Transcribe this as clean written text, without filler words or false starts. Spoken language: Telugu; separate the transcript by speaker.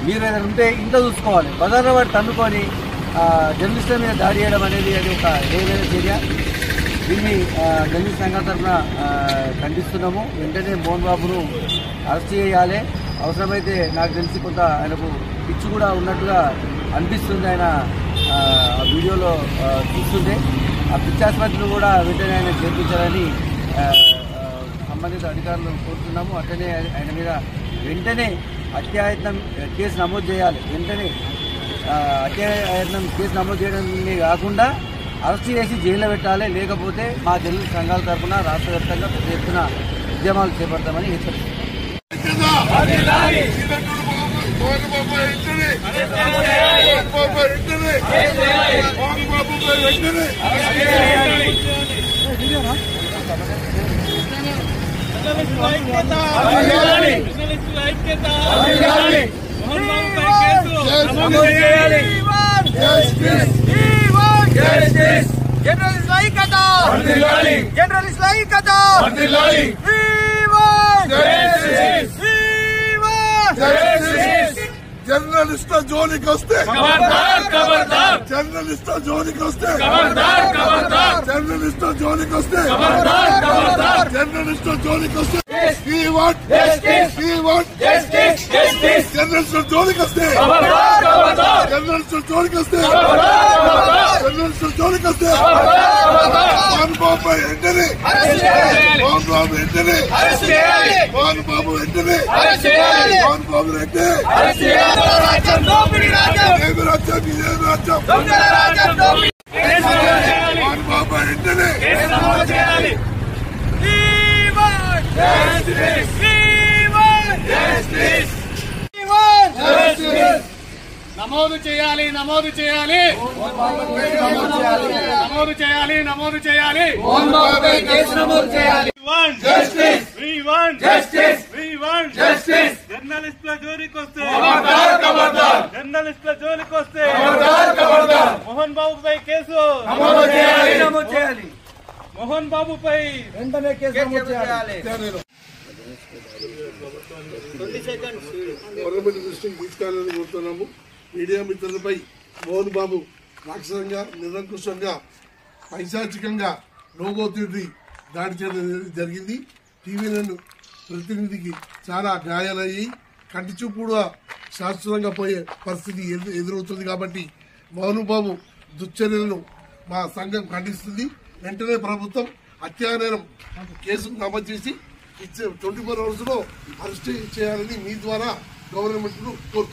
Speaker 1: మీరు ఏదైనా ఉంటే ఇంట్లో చూసుకోవాలి. బజార్లో వాడు తన్నుకొని జర్నలిస్టుల మీద దాడి చేయడం అనేది అది ఒక ఏదైనా చర్య. దీన్ని జర్నలిస్ట్ సంఘం తరఫున ఖండిస్తున్నాము. వెంటనే మోహన్ బాబును అరెస్ట్ చేయాలి. అవసరమైతే నాకు తెలిసి కొంత ఆయనకు పిచ్చి కూడా ఉన్నట్టుగా అనిపిస్తుంది. ఆయన వీడియోలో చూస్తుంటే ఆ పిచ్చాసుపత్రిని కూడా వెంటనే ఆయన చేర్పించాలని సంబంధిత అధికారులు కోరుతున్నాము. అట్లనే ఆయన మీద వెంటనే హత్యాయత్నం కేసు నమోదు చేయాలి. వెంటనే హత్యాయత్నం కేసు నమోదు చేయడమే కాకుండా అరెస్ట్ చేసి జైల్లో పెట్టాలి. లేకపోతే మా జర్నలిస్ట్ సంఘాల తరఫున రాష్ట్ర వ్యాప్తంగా పెద్ద ఎత్తున ఉద్యమాలు చేపడతామని హెచ్చరిస్తున్నాం.
Speaker 2: జర్నలిస్ట్ జోలికి వస్తే జర్నలిస్ట్ జోలికి వస్తే జర్నలిస్ట్ జోలికి వస్తే జర్నలిస్ట్ జోలికి వస్తే జర్నలిస్ట్ జోలికి వస్తే జర్నలిస్ట్ జోలికి వస్తే జర్నలిస్ట్ జోలికి వస్తే మోహన్ బాబు వెంటనే మోహన్ బాబు వెంటనే మోహన్ బాబు వెంటనే మోహన్ బాబు వెంటనే మోహన్ బాబు వెంటనే
Speaker 3: నమోదు చేయాలి నమోదు చేయాలి నమోదు చేయాలి నమోదు చేయాలి జర్నలిస్టుల జోలికి వస్తే జర్నలిస్టుల జోలికి వస్తే మోహన్ బాబుపై కేసు నమోదు చేయాలి. మోహన్ బాబుపై
Speaker 1: వెంటనే కేసు నమోదు చేయాలి.
Speaker 2: గవర్నమెంట్ దృష్టికి తీసుకెళ్లాలని కోరుతున్నాము. మీడియా మిత్రులపై మోహన్ బాబు రాక్షసంగా నిరంకుశంగా పైశాచికంగా లోగోతీటి దాడి చేయడం జరిగింది. టీవీలను ప్రతినిధికి చాలా గాయాలయ్యి కంటి చూపు కూడా శాశ్వతంగా పోయే పరిస్థితి ఎదురవుతుంది. కాబట్టి మోహన్ బాబు దుశ్చర్యలను మా సంఘం ఖండిస్తుంది. వెంటనే ప్రభుత్వం హత్యానేరం కేసు నమోదు చేసి 24 hours లో అరెస్ట్ చేయాలని మీ ద్వారా గవర్నమెంట్ ను కోరుతున్నాం.